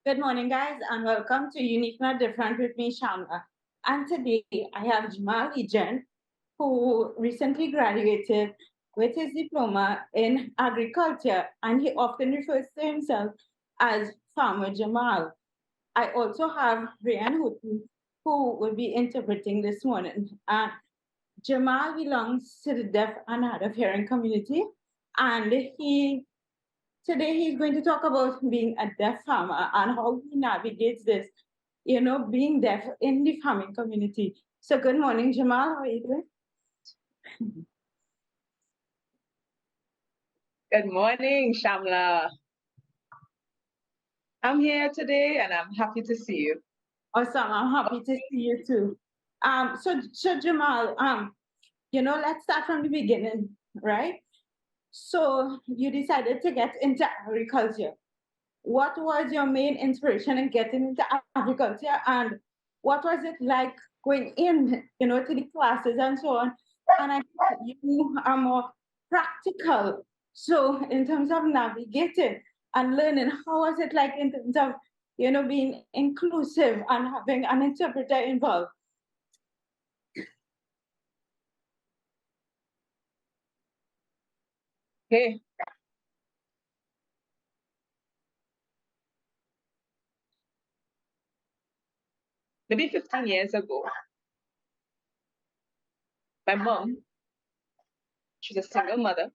Good morning, guys, and welcome to Unique Not Different with me, Shamla. And today I have Jamal Legen, who recently graduated with his diploma in agriculture, and he often refers to himself as Farmer Jamal. I also have Ryan Houghton, who will be interpreting this morning. And Jamal belongs to the deaf and hard of hearing community, and today he's going to talk about being a deaf farmer and how he navigates this, being deaf in the farming community. So good morning, Jamal. How are you doing? Good morning, Shamla. I'm here today and I'm happy to see you. Awesome. I'm happy to see you too. So Jamal, let's start from the beginning, right? So you decided to get into agriculture. What was your main inspiration in getting into agriculture, and what was it like going in, to the classes and so on? And I think you are more practical. So in terms of navigating and learning, how was it like in terms of, being inclusive and having an interpreter involved? Okay, maybe 15 years ago, my mom, she's a single mother.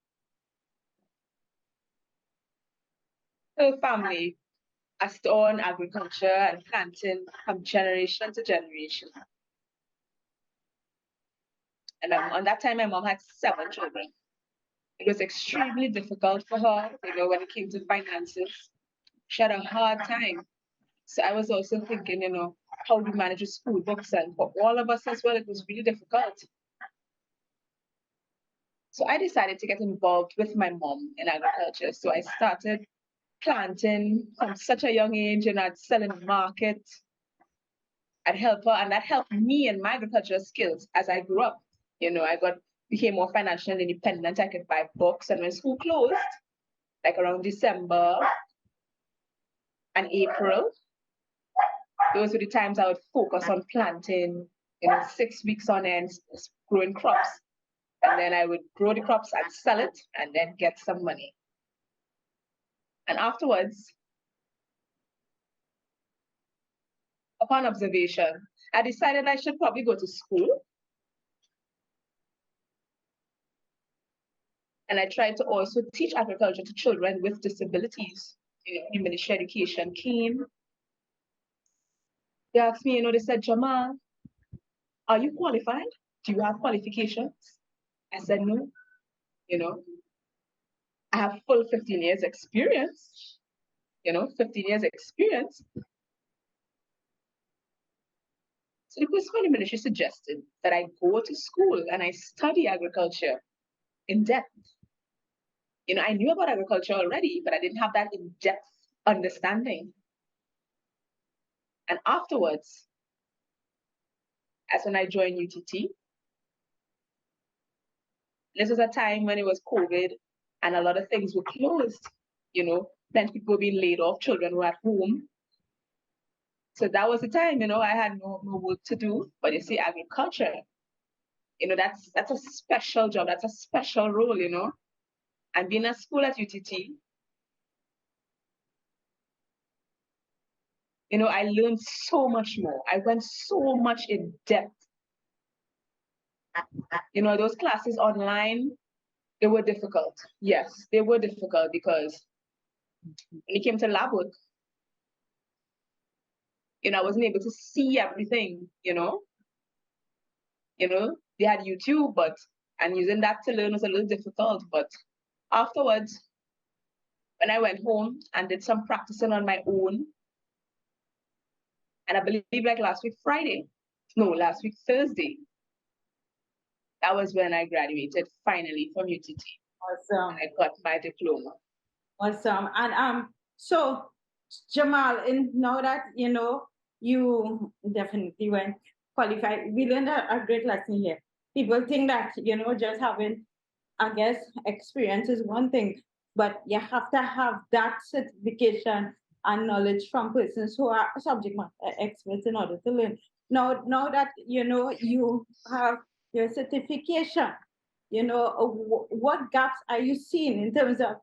Her family has on agriculture and planting from generation to generation. And on that time, my mom had 7 children. It was extremely difficult for her, when it came to finances. She had a hard time. So I was also thinking, how do we manage with school books? And for all of us as well, it was really difficult. So I decided to get involved with my mom in agriculture. So I started planting from such a young age and I'd sell in the market. I'd help her, and that helped me in my agricultural skills as I grew up. I became more financially independent. I could buy books, and when school closed, like around December and April, those were the times I would focus on planting, 6 weeks on end, growing crops. And then I would grow the crops and sell it and then get some money. And afterwards, upon observation, I decided I should probably go to school. And I tried to also teach agriculture to children with disabilities. The Ministry of Education came. They asked me, they said, Jamal, are you qualified? Do you have qualifications? I said, no. You know, I have full 15 years experience, 15 years experience. So the Episcopal Ministry suggested that I go to school and I study agriculture in depth. I knew about agriculture already, but I didn't have that in-depth understanding. And afterwards, as when I joined UTT, this was a time when it was COVID and a lot of things were closed. Plenty people were being laid off, children were at home. So that was the time, I had no work to do. But you see, agriculture, that's a special job, that's a special role. And being at school at UTT, I learned so much more. I went so much in depth. Those classes online, they were difficult. Yes, they were difficult because when it came to lab work, I wasn't able to see everything, they had YouTube, and using that to learn was a little difficult. But afterwards, when I went home and did some practicing on my own, and I believe like last week Thursday, that was when I graduated finally from UTT. Awesome. And I got my diploma. Awesome. And so Jamal, in now that you definitely went qualified, we learned a great lesson here. People think that just having, I guess, experience is one thing, but you have to have that certification and knowledge from persons who are subject matter experts in order to learn. Now that you have your certification, what gaps are you seeing in terms of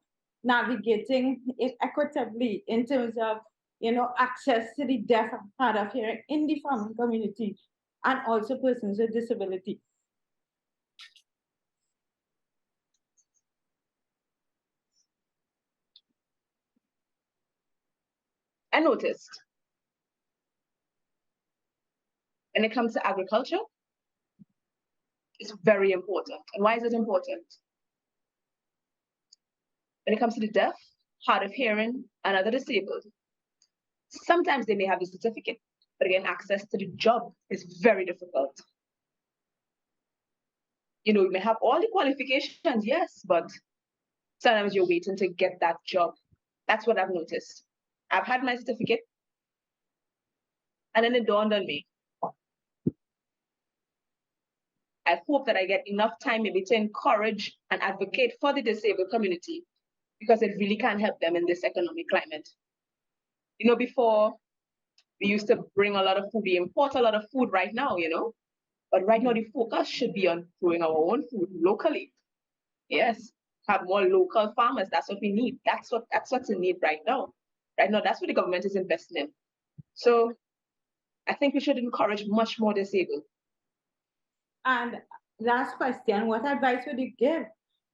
navigating it equitably in terms of access to the deaf and hard of hearing in the farming community and also persons with disability? I noticed when it comes to agriculture, it's very important. And why is it important? When it comes to the deaf, hard of hearing, and other disabled, sometimes they may have the certificate, but again, access to the job is very difficult. You may have all the qualifications, yes, but sometimes you're waiting to get that job. That's what I've noticed. I've had my certificate, and then it dawned on me. I hope that I get enough time maybe to encourage and advocate for the disabled community because it really can help them in this economic climate. Before we used to bring a lot of food, we import a lot of food right now, but right now the focus should be on growing our own food locally. Yes, have more local farmers. That's what we need. That's what's in need right now. Right now, that's what the government is investing in. So I think we should encourage much more disabled. And last question, what advice would you give?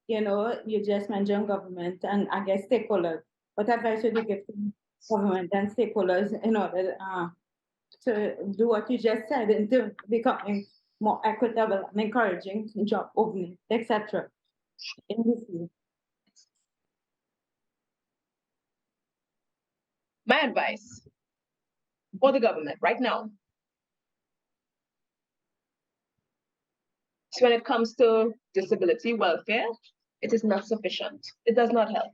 You just mentioned government and I guess stakeholders. What advice would you give to government and stakeholders in order to do what you just said into becoming more equitable and encouraging job opening, etc. in this field? My advice for the government right now is when it comes to disability welfare, it is not sufficient. It does not help.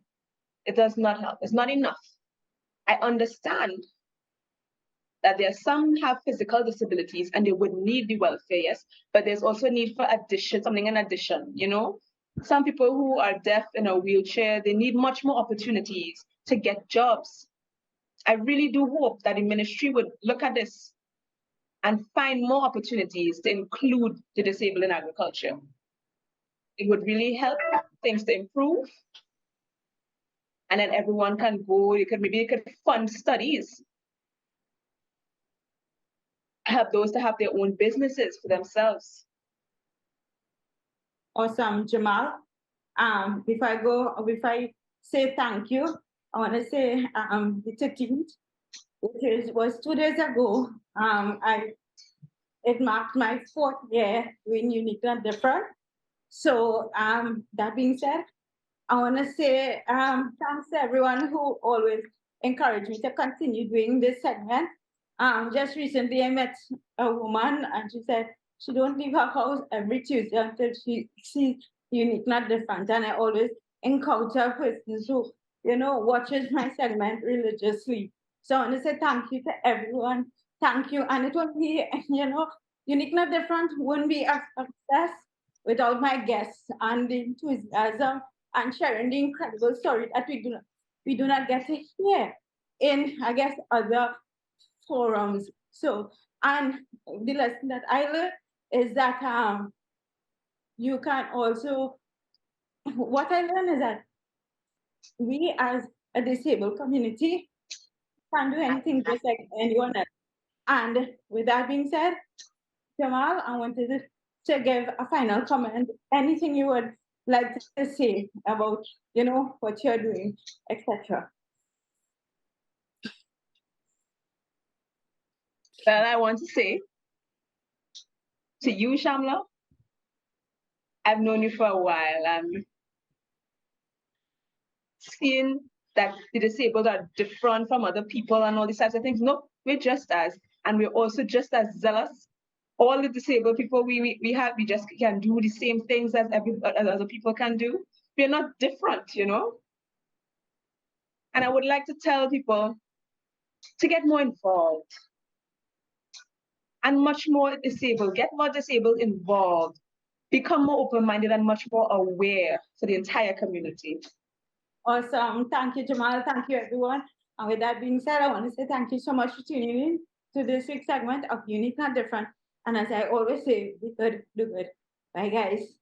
It does not help. It's not enough. I understand that there are some have physical disabilities and they would need the welfare, yes, but there's also a need for addition, something in addition, Some people who are deaf in a wheelchair, they need much more opportunities to get jobs. I really do hope that the ministry would look at this and find more opportunities to include the disabled in agriculture. It would really help things to improve. And then everyone can go, maybe they could fund studies, help those to have their own businesses for themselves. Awesome, Jamal. Before I say thank you, I want to say the 13th, which was 2 days ago. It marked my 4th year doing Unique and Different. So that being said, I want to say thanks to everyone who always encouraged me to continue doing this segment. Just recently, I met a woman and she said she don't leave her house every Tuesday until she sees Unique, Not Different. And I always encounter persons who, watches my segment religiously. So I want to say thank you to everyone. Thank you. And it would be, Unique, Not Different wouldn't be a success without my guests and the enthusiasm and sharing the incredible story that we do not get to hear in, I guess, other forums. So, and the lesson that I learned is that you can also, what I learned is that we as a disabled community can do anything just like anyone else. And with that being said, Jamal, I wanted to give a final comment. Anything you would like to say about, what you're doing, etc. That I want to say to you, Shamla, I've known you for a while and seeing that the disabled are different from other people and all these types of things. No, we're just as, and we're also just as zealous. All the disabled people we just can do the same things as other people can do. We're not different, And I would like to tell people to get more involved and much more disabled, get more disabled involved, become more open-minded and much more aware for the entire community. Awesome. Thank you, Jamal. Thank you, everyone. And with that being said, I want to say thank you so much for tuning in to this week's segment of Unique Not Different. And as I always say, be good, do good. Bye, guys.